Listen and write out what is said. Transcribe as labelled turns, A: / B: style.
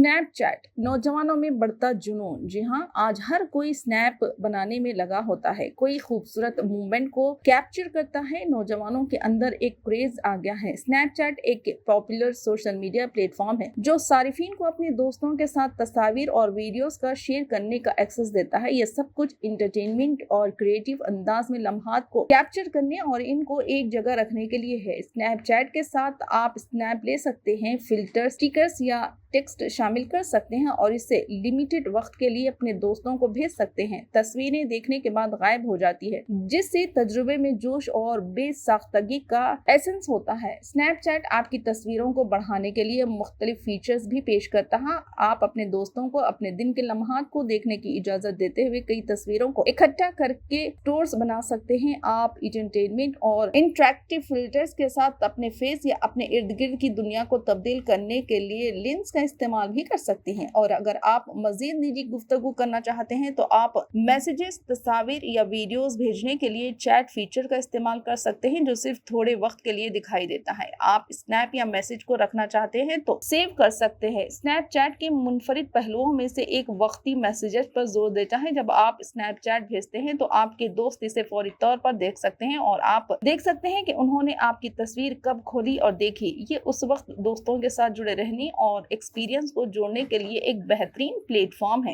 A: Snap chat नौजवानों में बढ़ता जुनून। जी हाँ, आज हर कोई स्नैप बनाने में लगा होता है, कोई खूबसूरत मूवमेंट को कैप्चर करता है। नौजवानों के अंदर एक क्रेज आ गया है। स्नैपचैट एक पॉपुलर सोशल मीडिया प्लेटफॉर्म है जो सारिफीन को अपने दोस्तों के साथ तस्वीर और वीडियोस का शेयर करने का एक्सेस देता है। यह सब कुछ इंटरटेनमेंट और क्रिएटिव अंदाज में लम्हात को कैप्चर करने और इनको एक जगह रखने के लिए है। स्नैपचैट के साथ आप स्नैप ले सकते हैं, फिल्टर, स्टिकर्स या टेक्स्ट शामिल कर सकते हैं और इससे लिमिटेड वक्त के लिए अपने दोस्तों को भेज सकते हैं। तस्वीरें देखने के बाद गायब हो जाती है, जिससे तजुर्बे में जोश और बेसाख्तगी का एसेंस होता है। स्नैपचैट आपकी तस्वीरों को बढ़ाने के लिए मुख्तलिफ फीचर्स भी पेश करता है। आप अपने दोस्तों को अपने दिन के लम्हात को देखने की इजाजत देते हुए कई तस्वीरों को इकट्ठा करके स्टोर्स बना सकते हैं। आप एंटरटेनमेंट और इंटरेक्टिव फिल्टर्स के साथ अपने फेस या अपने इर्द गिर्द की दुनिया को तब्दील करने के लिए लेंस का इस्तेमाल भी कर सकते हैं। और अगर आप मजीद निजी गुफ्तगू करना चाहते हैं तो आप मैसेजेस, तस्वीर या वीडियोस भेजने के लिए चैट फीचर का इस्तेमाल कर सकते हैं, जो सिर्फ थोड़े वक्त के लिए दिखाई देता है। आप स्नैप या मैसेज को रखना चाहते हैं तो सेव कर सकते हैं। स्नैपचैट के मुनफरिद पहलुओं में से एक वक्ती मैसेजेस पर जोर देता है। जब आप स्नैपचैट भेजते हैं तो आपके दोस्त इसे फौरी तौर पर देख सकते हैं और आप देख सकते हैं कि उन्होंने आपकी तस्वीर कब खोली और देखी। ये उस वक्त दोस्तों के साथ जुड़े रहने और एक्सपीरियंस को जोड़ने के लिए एक बेहतरीन प्लेटफॉर्म है।